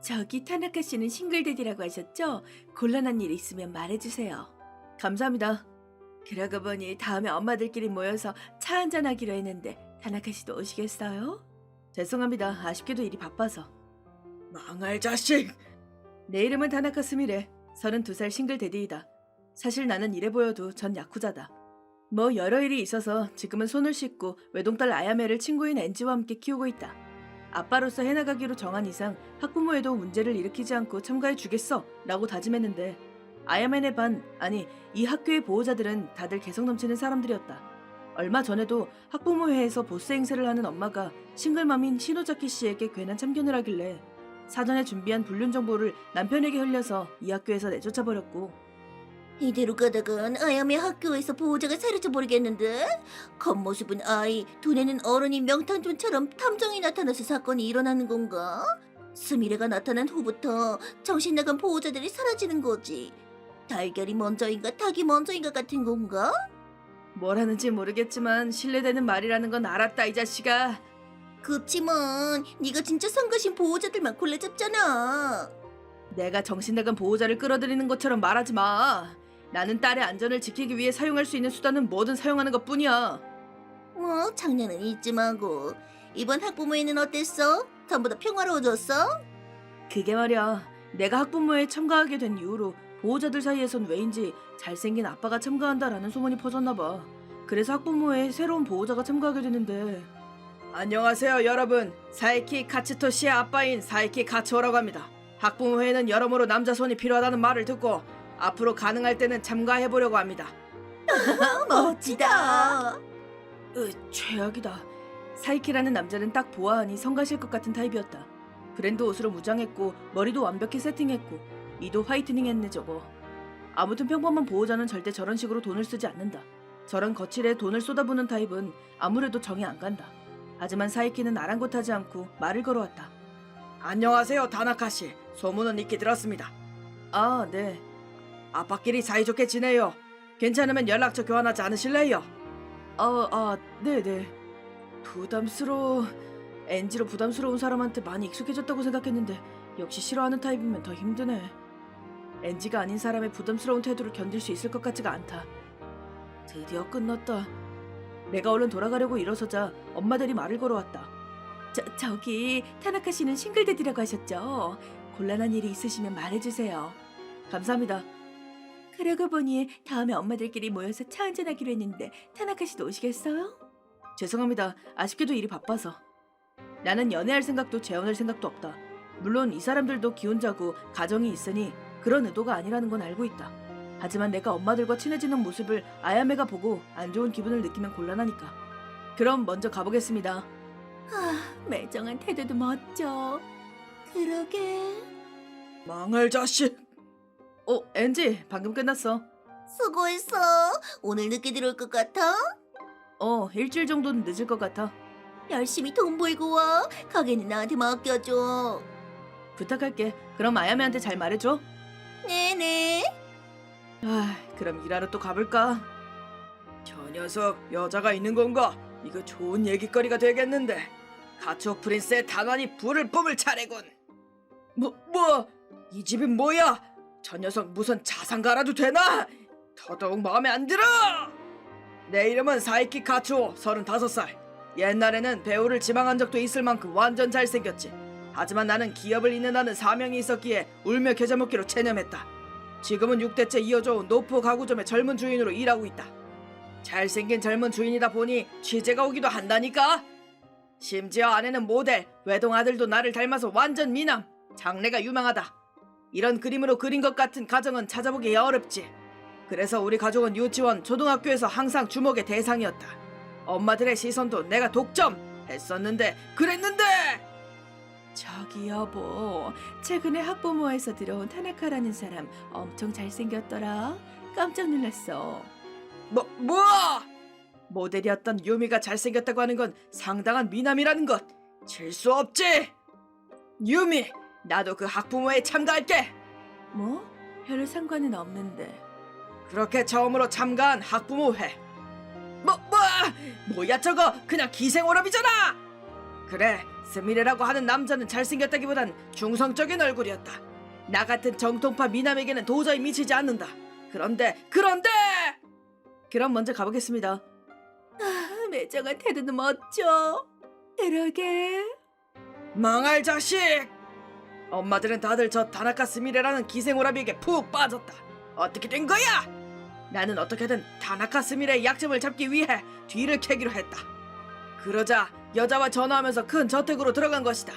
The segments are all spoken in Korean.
저기 타나카 씨는 싱글데디라고 하셨죠? 곤란한 일 있으면 말해주세요. 감사합니다. 그러고 보니 다음에 엄마들끼리 모여서 차 한잔 하기로 했는데 타나카 씨도 오시겠어요? 죄송합니다. 아쉽게도 일이 바빠서. 망할 자식! 내 이름은 타나카 스미레. 32살 싱글데디이다. 사실 나는 이래 보여도 전 야쿠자다. 뭐 여러 일이 있어서 지금은 손을 씻고 외동딸 아야메를 친구인 엔지와 함께 키우고 있다. 아빠로서 해나가기로 정한 이상 학부모에도 문제를 일으키지 않고 참가해 주겠어 라고 다짐했는데 아야메네 반, 아니 이 학교의 보호자들은 다들 개성 넘치는 사람들이었다. 얼마 전에도 학부모회에서 보스 행세를 하는 엄마가 싱글맘인 시노자키 씨에게 괜한 참견을 하길래 사전에 준비한 불륜 정보를 남편에게 흘려서 이 학교에서 내쫓아버렸고, 이대로 가다간 아야메 학교에서 보호자가 사라져버리겠는데? 겉모습은 아이, 두뇌는 어른인 명탐정처럼 탐정이 나타나서 사건이 일어나는 건가? 스미레가 나타난 후부터 정신나간 보호자들이 사라지는 거지. 달걀이 먼저인가 닭이 먼저인가 같은 건가? 뭘 하는지 모르겠지만 신뢰되는 말이라는 건 알았다 이 자식아. 그치만 네가 진짜 성가신 보호자들만 골라잡잖아. 내가 정신나간 보호자를 끌어들이는 것처럼 말하지 마. 나는 딸의 안전을 지키기 위해 사용할 수 있는 수단은 뭐든 사용하는 것뿐이야. 뭐 장난은 잊지 마고. 이번 학부모회는 어땠어? 전부 다 평화로워졌어? 그게 말이야. 내가 학부모회에 참가하게 된 이후로 보호자들 사이에선 왜인지 잘생긴 아빠가 참가한다라는 소문이 퍼졌나 봐. 그래서 학부모회에 새로운 보호자가 참가하게 됐는데. 안녕하세요 여러분. 사이키 카츠토 씨의 아빠인 사이키 카츠오라고 합니다. 학부모회에는 여러모로 남자 손이 필요하다는 말을 듣고 앞으로 가능할 때는 참가해보려고 합니다. 멋지다. 최악이다. 사이키라는 남자는 딱 보아하니 성가실 것 같은 타입이었다. 브랜드 옷으로 무장했고 머리도 완벽히 세팅했고 이도 화이트닝 했네 저거. 아무튼 평범한 보호자는 절대 저런 식으로 돈을 쓰지 않는다. 저런 거칠에 돈을 쏟아부는 타입은 아무래도 정이 안 간다. 하지만 사이키는 아랑곳하지 않고 말을 걸어왔다. 안녕하세요 다나카씨. 소문은 익히 들었습니다. 아 네. 아빠끼리 사이좋게 지내요. 괜찮으면 연락처 교환하지 않으실래요? 네네. 부담스러워. NG로 부담스러운 사람한테 많이 익숙해졌다고 생각했는데 역시 싫어하는 타입이면 더 힘드네. NG가 아닌 사람의 부담스러운 태도를 견딜 수 있을 것 같지가 않다. 드디어 끝났다. 내가 얼른 돌아가려고 일어서자 엄마들이 말을 걸어왔다. 저기 타나카 씨는 싱글데디라고 하셨죠? 곤란한 일이 있으시면 말해주세요. 감사합니다. 그러고 보니 다음에 엄마들끼리 모여서 차 한잔하기로 했는데 타나카 씨도 오시겠어요? 죄송합니다. 아쉽게도 일이 바빠서. 나는 연애할 생각도 재혼할 생각도 없다. 물론 이 사람들도 기혼자고 가정이 있으니 그런 의도가 아니라는 건 알고 있다. 하지만 내가 엄마들과 친해지는 모습을 아야메가 보고 안 좋은 기분을 느끼면 곤란하니까. 그럼 먼저 가보겠습니다. 매정한 태도도 멋져. 그러게. 망할 자식. 엔지 방금 끝났어. 수고했어. 오늘 늦게 들어올 것 같아? 일주일 정도는 늦을 것 같아. 열심히 돈 벌고 와. 가게는 나한테 맡겨줘. 부탁할게. 그럼 아야메한테 잘 말해줘. 네네. 그럼 일하러 또 가볼까? 저 녀석 여자가 있는 건가? 이거 좋은 얘기거리가 되겠는데. 가츠오 프린스의 단원이 불을 뿜을 차례군. 이 집은 뭐야? 저 녀석 무슨 자상가라도 되나? 더더욱 마음에 안 들어! 내 이름은 사이키 가츠오 35살. 옛날에는 배우를 지망한 적도 있을 만큼 완전 잘생겼지. 하지만 나는 기업을 잇는다는 사명이 있었기에 울며 겨자 먹기로 체념했다. 지금은 6대째 이어져온 노포 가구점의 젊은 주인으로 일하고 있다. 잘생긴 젊은 주인이다 보니 취재가 오기도 한다니까? 심지어 아내는 모델, 외동아들도 나를 닮아서 완전 미남, 장래가 유망하다. 이런 그림으로 그린 것 같은 가정은 찾아보기 어렵지. 그래서 우리 가족은 유치원, 초등학교에서 항상 주목의 대상이었다. 엄마들의 시선도 내가 독점했었는데 그랬는데! 저기 여보, 최근에 학부모에서 들어온 타나카라는 사람 엄청 잘생겼더라. 깜짝 놀랐어. 뭐? 모델이었던 유미가 잘생겼다고 하는 건 상당한 미남이라는 것 질 수 없지. 유미, 나도 그 학부모에 참가할게. 뭐? 별 상관은 없는데. 그렇게 처음으로 참가한 학부모회. 뭐야 저거 그냥 기생오랍이잖아. 그래, 스미레라고 하는 남자는 잘생겼다기보단 중성적인 얼굴이었다. 나 같은 정통파 미남에게는 도저히 미치지 않는다. 그런데 그럼 먼저 가보겠습니다. 매정한 태도는 멋져. 그러게. 망할 자식! 엄마들은 다들 저 다나카 스미레라는 기생오라비에게 푹 빠졌다. 어떻게 된 거야? 나는 어떻게든 다나카 스미레의 약점을 잡기 위해 뒤를 캐기로 했다. 그러자 여자와 전화하면서 큰 저택으로 들어간 것이다.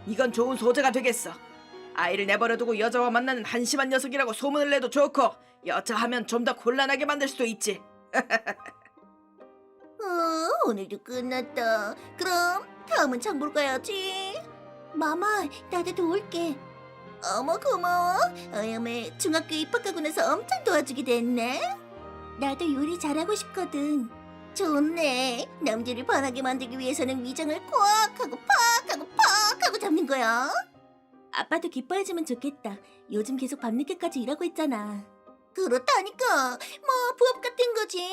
이건 좋은 소재가 되겠어. 아이를 내버려두고 여자와 만나는 한심한 녀석이라고 소문을 내도 좋고, 여자하면 좀 더 곤란하게 만들 수도 있지. 오늘도 끝났다. 그럼 다음은 장보러 가야지. 마마, 나도 도울게. 어머, 고마워. 어여매 중학교 입학하고 나서 엄청 도와주게 됐네. 나도 요리 잘하고 싶거든. 좋네. 남자를 반하게 만들기 위해서는 위장을 꽉 하고 팍 하고 팍 하고 잡는 거야. 아빠도 기뻐해주면 좋겠다. 요즘 계속 밤늦게까지 일하고 있잖아. 그렇다니까. 뭐 부업 같은 거지.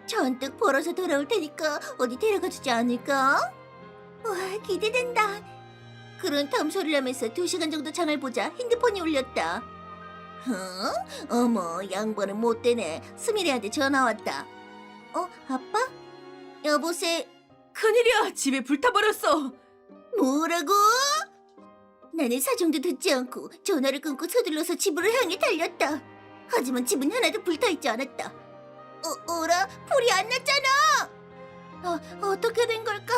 잔뜩 벌어서 돌아올 테니까 어디 데려가주지 않을까? 와, 기대된다. 그런 탐소리를 하면서 2시간 정도 장을 보자 핸드폰이 울렸다. 어머, 양반은 못되네. 스미레한테 전화 왔다. 아빠? 여보세요? 큰일이야! 집이 불타버렸어! 뭐라고? 나는 사정도 듣지 않고 전화를 끊고 서둘러서 집으로 향해 달렸다. 하지만 집은 하나도 불타있지 않았다. 어라? 불이 안 났잖아! 어떻게 된 걸까?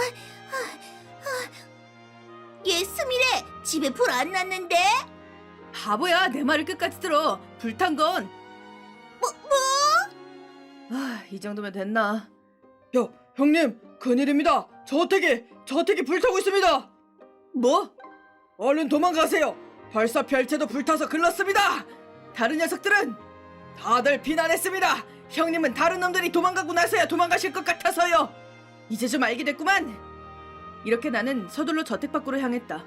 얘 스미레! 집에 불 안 났는데? 바보야, 내 말을 끝까지 들어. 불탄 건 이 정도면 됐나? 형님, 큰일입니다. 저택이 불타고 있습니다. 뭐? 얼른 도망가세요. 벌써 별채도 불타서 글렀습니다. 다른 녀석들은 다들 비난했습니다. 형님은 다른 놈들이 도망가고 나서야 도망가실 것 같아서요. 이제 좀 알게 됐구만. 이렇게 나는 서둘러 저택 밖으로 향했다.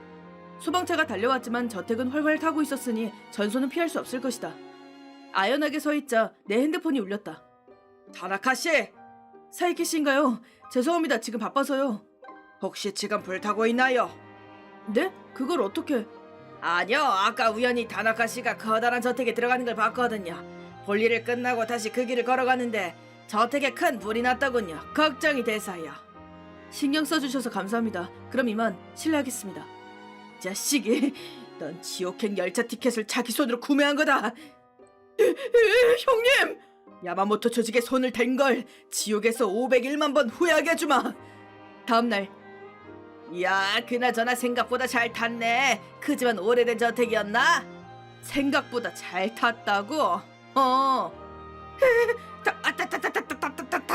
소방차가 달려왔지만 저택은 활활 타고 있었으니 전소는 피할 수 없을 것이다. 아연하게 서있자 내 핸드폰이 울렸다. 다나카씨! 사이키씨인가요? 죄송합니다. 지금 바빠서요. 혹시 지금 불타고 있나요? 네? 그걸 어떻게... 아니요, 아까 우연히 다나카씨가 커다란 저택에 들어가는 걸 봤거든요. 볼일을 끝나고 다시 그 길을 걸어가는데 저택에 큰 불이 났더군요. 걱정이 돼서요. 신경 써주셔서 감사합니다. 그럼 이만 실례하겠습니다. 자식이, 넌 지옥행 열차 티켓을 자기 손으로 구매한 거다. 형님! 야마모토 조직에 손을 댄 걸 지옥에서 501만 번 후회하게 해주마. 다음날. 야, 그나저나 생각보다 잘 탔네. 크지만 오래된 저택이었나? 생각보다 잘 탔다고?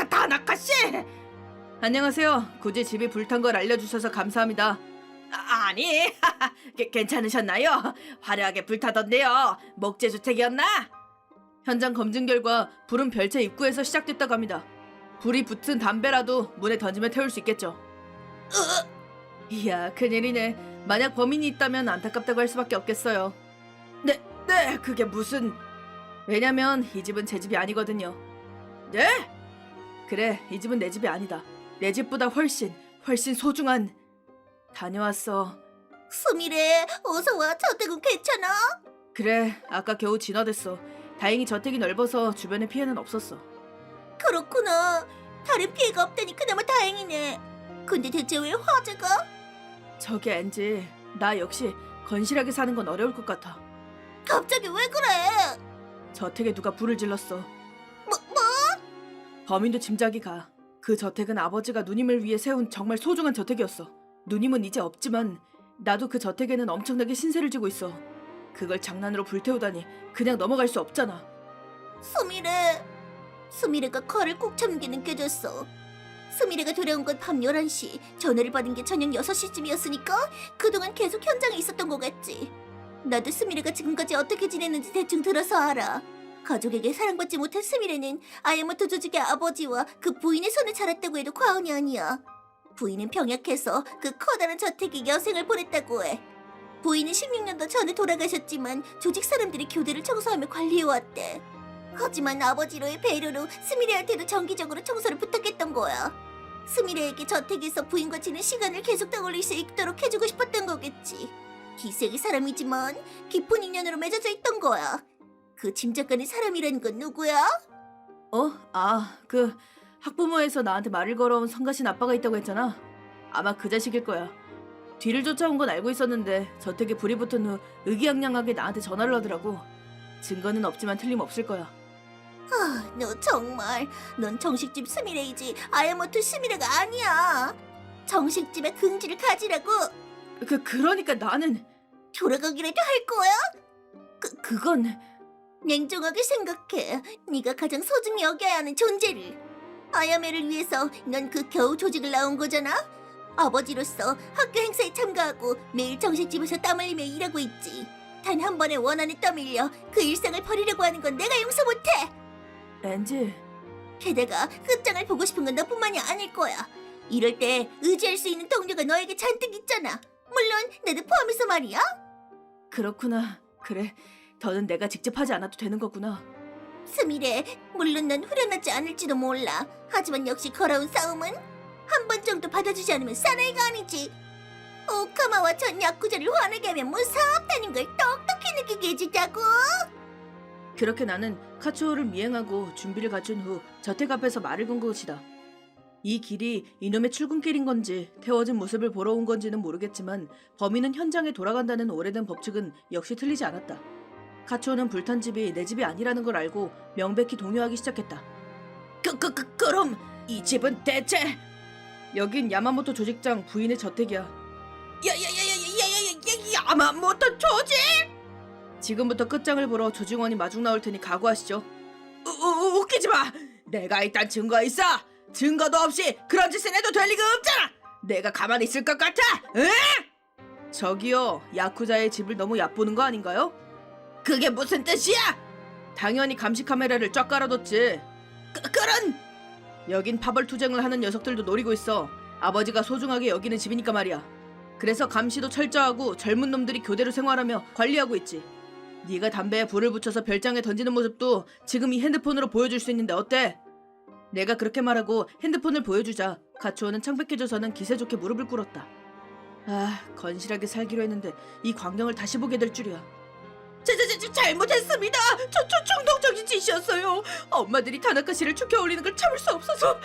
다나카씨! 안녕하세요. 굳이 집이 불탄 걸 알려주셔서 감사합니다. 아니, 괜찮으셨나요? 화려하게 불타던데요. 목재주택이었나? 현장 검증 결과 불은 별채 입구에서 시작됐다고 합니다. 불이 붙은 담배라도 문에 던지면 태울 수 있겠죠. 이야, 큰일이네. 만약 범인이 있다면 안타깝다고 할 수밖에 없겠어요. 네, 그게 무슨... 왜냐면 이 집은 제 집이 아니거든요. 네? 그래, 이 집은 내 집이 아니다. 내 집보다 훨씬 소중한... 다녀왔어. 스미레, 어서 와. 저택은 괜찮아? 그래, 아까 겨우 진화됐어. 다행히 저택이 넓어서 주변에 피해는 없었어. 그렇구나. 다른 피해가 없다니 그나마 다행이네. 근데 대체 왜 화재가? 저기 엔지, 나 역시 건실하게 사는 건 어려울 것 같아. 갑자기 왜 그래? 저택에 누가 불을 질렀어. 뭐? 범인도 짐작이 가. 그 저택은 아버지가 누님을 위해 세운 정말 소중한 저택이었어. 누님은 이제 없지만 나도 그 저택에는 엄청나게 신세를 지고 있어. 그걸 장난으로 불태우다니 그냥 넘어갈 수 없잖아. 스미레가 칼을 꼭 잡는 게 느껴졌어. 스미레가 돌아온 건 밤 11시, 전화를 받은 게 저녁 6시쯤이었으니까 그동안 계속 현장에 있었던 거겠지. 나도 스미레가 지금까지 어떻게 지냈는지 대충 들어서 알아. 가족에게 사랑받지 못한 스미레는 아야모토 조직의 아버지와 그 부인의 손에 자랐다고 해도 과언이 아니야. 부인은 병약해서 그 커다란 저택에 여생을 보냈다고 해. 부인은 16년도 전에 돌아가셨지만 조직 사람들이 교대를 청소하며 관리해왔대. 하지만 아버지로의 배려로 스미레한테도 정기적으로 청소를 부탁했던 거야. 스미레에게 저택에서 부인과 지낸 시간을 계속 떠올릴 수 있도록 해주고 싶었던 거겠지. 기색이 사람이지만 깊은 인연으로 맺어져 있던 거야. 그 짐작가는 사람이라는 건 누구야? 그 학부모에서 나한테 말을 걸어온 성가신 아빠가 있다고 했잖아. 아마 그 자식일 거야. 뒤를 쫓아온 건 알고 있었는데 저택에 불이 붙은 후 의기양양하게 나한테 전화를 하더라고. 증거는 없지만 틀림없을 거야. 너 정말 넌 정식집 스미레이지 아야모토 스미레가 아니야. 정식집의 긍지를 가지라고. 그러니까 나는 돌아가기라도 할 거야? 그건 냉정하게 생각해. 네가 가장 소중히 여겨야 하는 존재를. 아야메를 위해서 넌 그 겨우 조직을 나온 거잖아. 아버지로서 학교 행사에 참가하고 매일 정식집에서 땀 흘리며 일하고 있지. 단 한 번의 원한에 떠밀려 그 일상을 버리려고 하는 건 내가 용서 못해. 엔지. 게다가 끝장을 보고 싶은 건 너뿐만이 아닐 거야. 이럴 때 의지할 수 있는 동료가 너에게 잔뜩 있잖아. 물론 나도 포함해서 말이야. 그렇구나. 그래. 더는 내가 직접 하지 않아도 되는 거구나. 스미레, 물론 넌 후련하지 않을지도 몰라. 하지만 역시 걸어온 싸움은 한 번 정도 받아주지 않으면 사나이가 아니지. 오카마와 전 야쿠자를 화나게 하면 무섭다는 걸 똑똑히 느끼게 해주자고. 그렇게 나는 카츠오를 미행하고 준비를 갖춘 후 저택 앞에서 말을 건 것이다. 이 길이 이놈의 출근길인 건지 태워진 모습을 보러 온 건지는 모르겠지만 범인은 현장에 돌아간다는 오래된 법칙은 역시 틀리지 않았다. 카츠오는 불탄 집이 내 집이 아니라는 걸 알고 명백히 동요하기 시작했다. 그럼 이 집은 대체? 여긴 야마모토 조직장 부인의 저택이야. 야마모토 조직! 지금부터 끝장을 보러 조직원이 마중 나올 테니 각오하시죠. 웃기지 마! 내가 일단 증거 있어! 증거도 없이 그런 짓을 해도 될 리가 없잖아! 내가 가만히 있을 것 같아? 응? 저기요, 야쿠자의 집을 너무 얕보는 거 아닌가요? 그게 무슨 뜻이야? 당연히 감시 카메라를 쫙 깔아뒀지. 그런! 여긴 파벌 투쟁을 하는 녀석들도 노리고 있어. 아버지가 소중하게 여기는 집이니까 말이야. 그래서 감시도 철저하고 젊은 놈들이 교대로 생활하며 관리하고 있지. 네가 담배에 불을 붙여서 별장에 던지는 모습도 지금 이 핸드폰으로 보여줄 수 있는데 어때? 내가 그렇게 말하고 핸드폰을 보여주자 가츠오는 창백해져서는 기세 좋게 무릎을 꿇었다. 건실하게 살기로 했는데 이 광경을 다시 보게 될 줄이야. 잘못했습니다. 충동적인 짓이었어요. 엄마들이 타나카 씨를 축해 올리는 걸 참을 수 없어서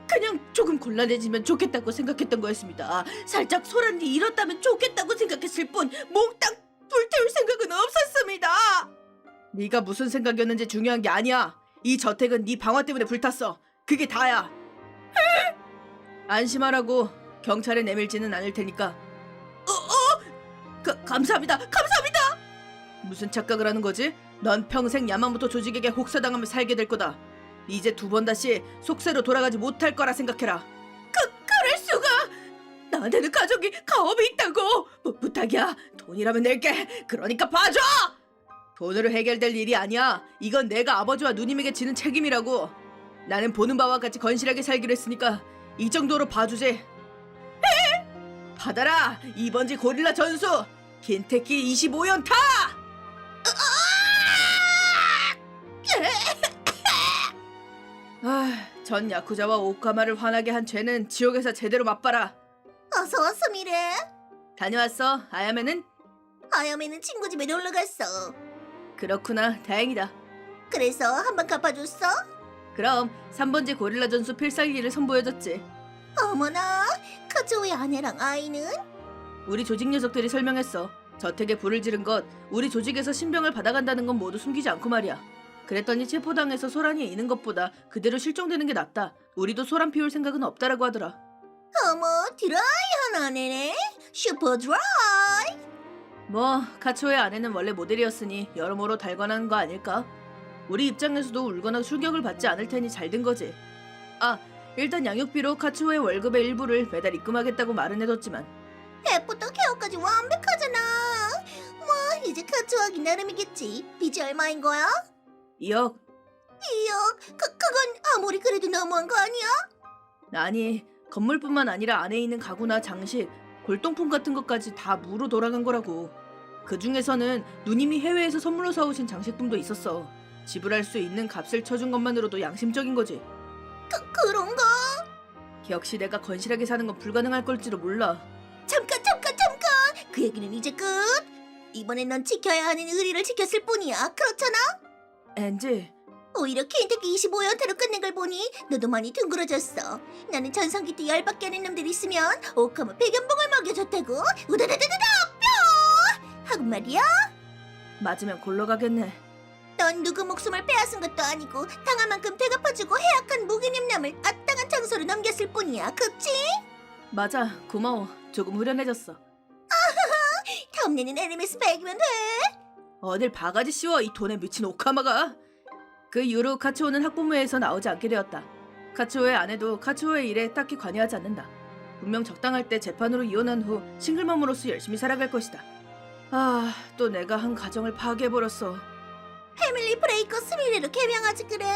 그냥 조금 곤란해지면 좋겠다고 생각했던 거였습니다. 살짝 소란이 일었다면 좋겠다고 생각했을 뿐 몽땅 불태울 생각은 없었습니다. 네가 무슨 생각이었는지 중요한 게 아니야. 이 저택은 네 방화 때문에 불탔어. 그게 다야. 안심하라고. 경찰에 내밀지는 않을 테니까. 감사합니다. 무슨 착각을 하는 거지? 넌 평생 야마모토 조직에게 혹사당하며 살게 될 거다. 이제 두 번 다시 속세로 돌아가지 못할 거라 생각해라. 그럴 수가! 나한테는 가족이 가업이 있다고! 부탁이야. 돈이라면 낼게. 그러니까 봐줘! 돈으로 해결될 일이 아니야. 이건 내가 아버지와 누님에게 지는 책임이라고. 나는 보는 바와 같이 건실하게 살기로 했으니까 이 정도로 봐주지. 받아라! 2번지 고릴라 전수! 킨테키 25연타! 전 야쿠자와 오카마를 화나게 한 죄는 지옥에서 제대로 맛봐라. 어서 와, 스미레. 다녀왔어. 아야메는? 아야메는 친구 집에 놀러 갔어. 그렇구나. 다행이다. 그래서 한번 갚아줬어? 그럼 3번지 고릴라 전수 필살기를 선보여줬지. 어머나, 카즈오의 아내랑 아이는? 우리 조직 녀석들이 설명했어. 저택에 불을 지른 것, 우리 조직에서 신병을 받아간다는 건 모두 숨기지 않고 말이야. 그랬더니 체포당해서 소란이 있는 것보다 그대로 실종되는 게 낫다. 우리도 소란 피울 생각은 없다라고 하더라. 어머, 드라이한 아내네. 슈퍼 드라이. 뭐 카츠오의 아내는 원래 모델이었으니 여러모로 달관한 거 아닐까? 우리 입장에서도 울거나 출격을 받지 않을 테니 잘 된 거지. 일단 양육비로 카츠오의 월급의 일부를 매달 입금하겠다고 말은 해뒀지만 애부터 케어까지 완벽하잖아. 뭐 이제 카츠오하기 나름이겠지. 빚이 얼마인 거야? 2억. 2억? 그건 아무리 그래도 너무한 거 아니야? 아니, 건물뿐만 아니라 안에 있는 가구나 장식, 골동품 같은 것까지 다 무로 돌아간 거라고. 그 중에서는 누님이 해외에서 선물로 사오신 장식품도 있었어. 지불할 수 있는 값을 쳐준 것만으로도 양심적인 거지. 그런가? 역시 내가 건실하게 사는 건 불가능할 걸지도 몰라. 잠깐! 그 얘기는 이제 끝! 이번엔 넌 지켜야 하는 의리를 지켰을 뿐이야. 그렇잖아? 엔지, 오히려 켄터키 25연타로 끝낸 걸 보니 너도 많이 둥그러졌어. 나는 전성기 때 열받게 하는 놈들 있으면 오카마 백연봉을 먹여줬다고. 우다다다다다 뿅! 하고 말이야. 맞으면 골로 가겠네. 넌 누구 목숨을 빼앗은 것도 아니고 당한 만큼 되갚아주고 해악한 무기념남을 아땅한 장소로 넘겼을 뿐이야. 그치? 맞아, 고마워. 조금 후련해졌어. 다음내는 LMS 100이면 돼. 어딜 바가지 씌워, 이 돈에 미친 오카마가. 그 이후로 카츠오는 학부모에서 나오지 않게 되었다. 카츠오의 아내도 카츠오의 일에 딱히 관여하지 않는다. 분명 적당할 때 재판으로 이혼한 후 싱글맘으로서 열심히 살아갈 것이다. 아, 또 내가 한 가정을 파괴해버렸어. 패밀리 브레이커 스미레로 개명하지 그래?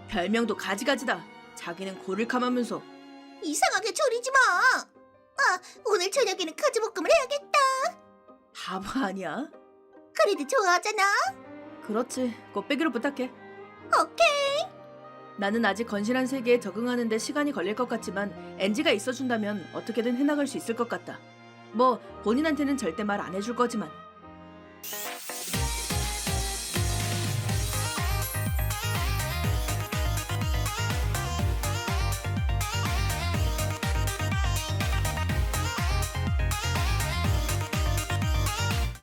별명도 가지가지다. 자기는 고를감하면서. 이상하게 졸이지 마. 아, 오늘 저녁에는 카즈볶음을 해야겠다. 바보 아니야? 그래도 좋아하잖아. 그렇지, 꽃배기로 부탁해. 오케이. 나는 아직 건실한 세계에 적응하는 데 시간이 걸릴 것 같지만 엔지가 있어준다면 어떻게든 해나갈 수 있을 것 같다. 뭐 본인한테는 절대 말 안 해줄 거지만.